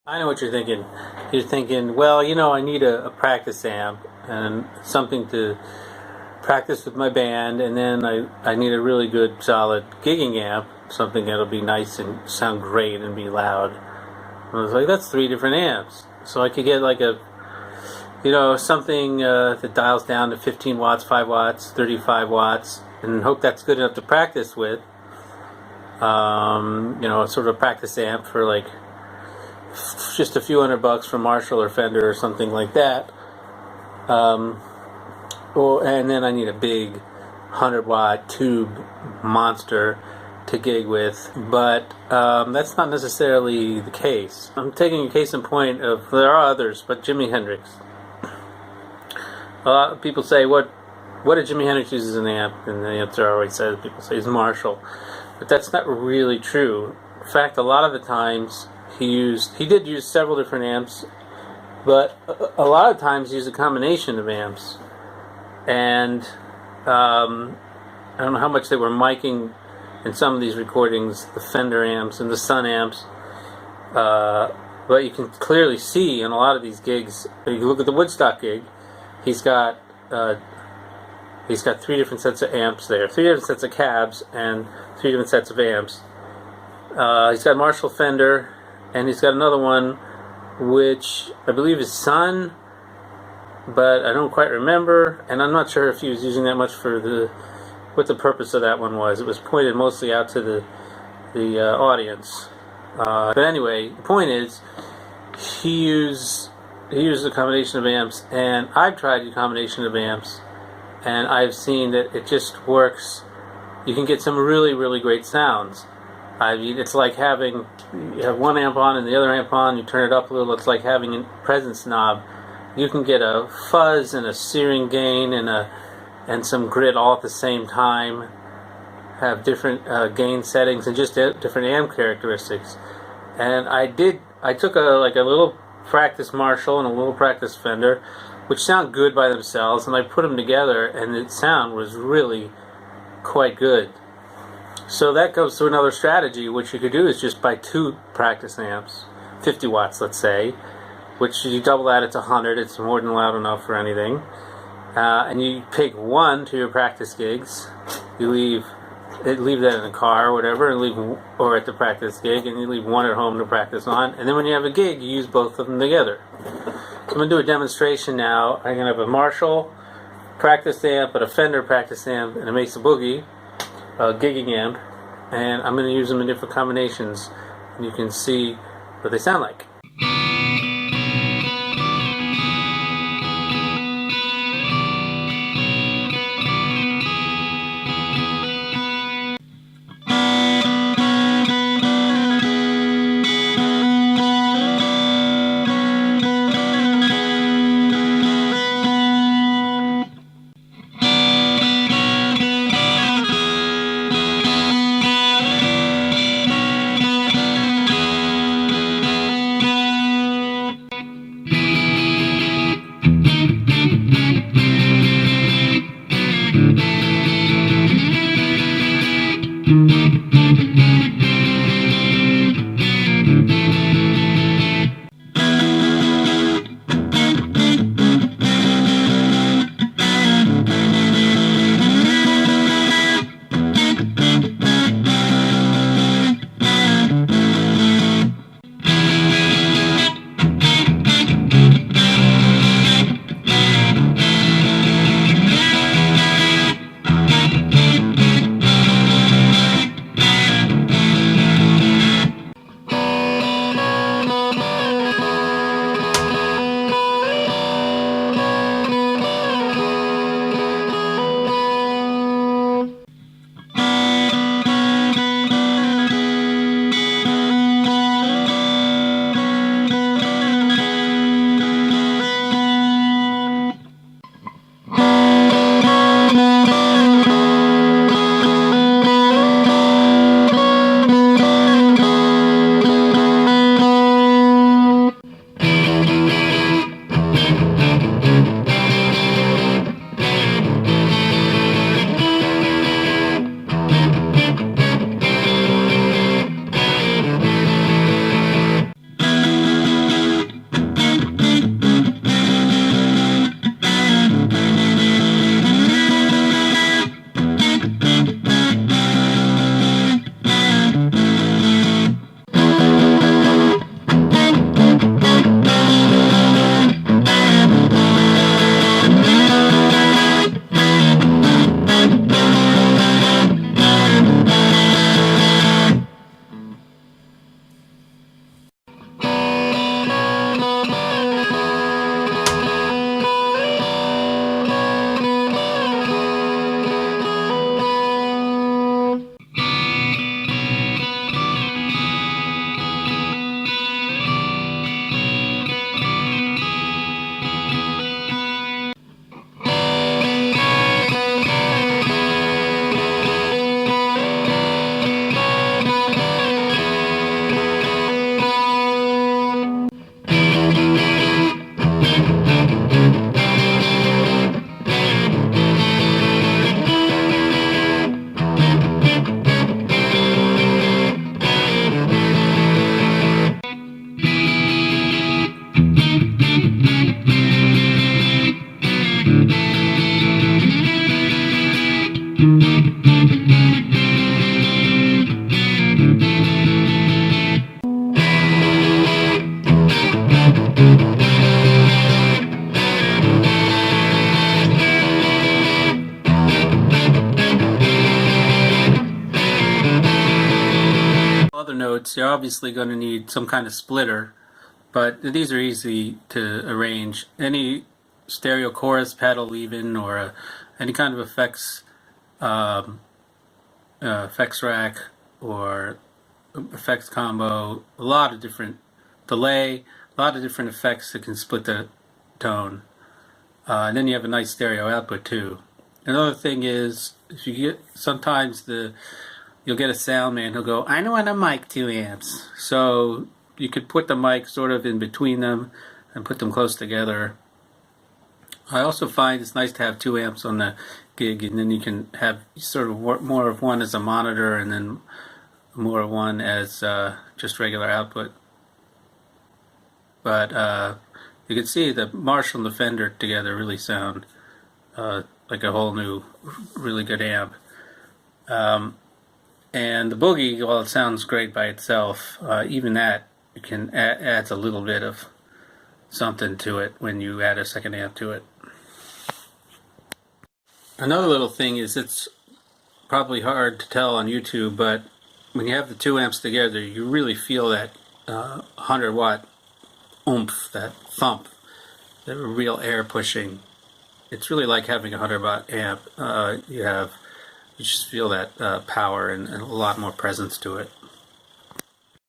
I know what you're thinking. You're thinking, well, I need a practice amp and something to practice with my band, and then I need a really good, solid gigging amp, something that'll be nice and sound great and be loud. And I was like, that's 3 different amps. So I could get like something that dials down to 15 watts, 5 watts, 35 watts, and hope that's good enough to practice with. Sort of a practice amp for like just a few $100 from Marshall or Fender or something like that. And then I need a big 100-watt tube monster to gig with, but that's not necessarily the case. I'm taking a case in point of, there are others, but Jimi Hendrix. A lot of people say, what did Jimi Hendrix use as an amp? And the answer always says, people say, is Marshall. But that's not really true. In fact, a lot of the times he did use several different amps, but a lot of times he used a combination of amps. And I don't know how much they were miking in some of these recordings, the Fender amps and the Sunn amps, but you can clearly see in a lot of these gigs, if you look at the Woodstock gig, he's got 3 different sets of amps there, 3 different sets of cabs and 3 different sets of amps. He's got Marshall, Fender, and he's got another one which I believe is Sunn, but I don't quite remember, and I'm not sure if he was using that much for what the purpose of that one was. It was pointed mostly out to the audience. But anyway, the point is, he used a combination of amps, and I've tried a combination of amps, and I've seen that it just works. You can get some really, really great sounds. I mean, it's like you have one amp on and the other amp on, you turn it up a little, it's like having a presence knob. You can get a fuzz and a searing gain and some grit all at the same time, have different gain settings and just different amp characteristics. And I took a little practice Marshall and a little practice Fender, which sound good by themselves, and I put them together, and the sound was really quite good. So that goes to another strategy. What you could do is just buy 2 practice amps, 50 watts let's say, which you double that, it's 100, it's more than loud enough for anything. And you pick one to your practice gigs, you leave that in the car or whatever, or at the practice gig, and you leave one at home to practice on, and then when you have a gig, you use both of them together. So I'm going to do a demonstration now. I'm going to have a Marshall practice amp, but a Fender practice amp, and a Mesa Boogie gigging amp, and I'm going to use them in different combinations, and you can see what they sound like. outputs, you're obviously going to need some kind of splitter, but these are easy to arrange. Any stereo chorus pedal even, or any kind of effects rack or effects combo, a lot of different delay, a lot of different effects that can split the tone. And then you have a nice stereo output too. Another thing is, if you get, sometimes you'll get a sound man who'll go, I don't want a mic 2 amps. So you could put the mic sort of in between them and put them close together. I also find it's nice to have 2 amps on the gig, and then you can have sort of more of one as a monitor and then more of one as just regular output. But you can see the Marshall and the Fender together really sound like a whole new, really good amp. And the Boogie, while it sounds great by itself, even that can adds a little bit of something to it when you add a second amp to it. Another little thing is, it's probably hard to tell on YouTube, but when you have the 2 amps together, you really feel that 100-watt oomph, that thump, the real air pushing. It's really like having a 100-watt amp. You just feel that power and a lot more presence to it.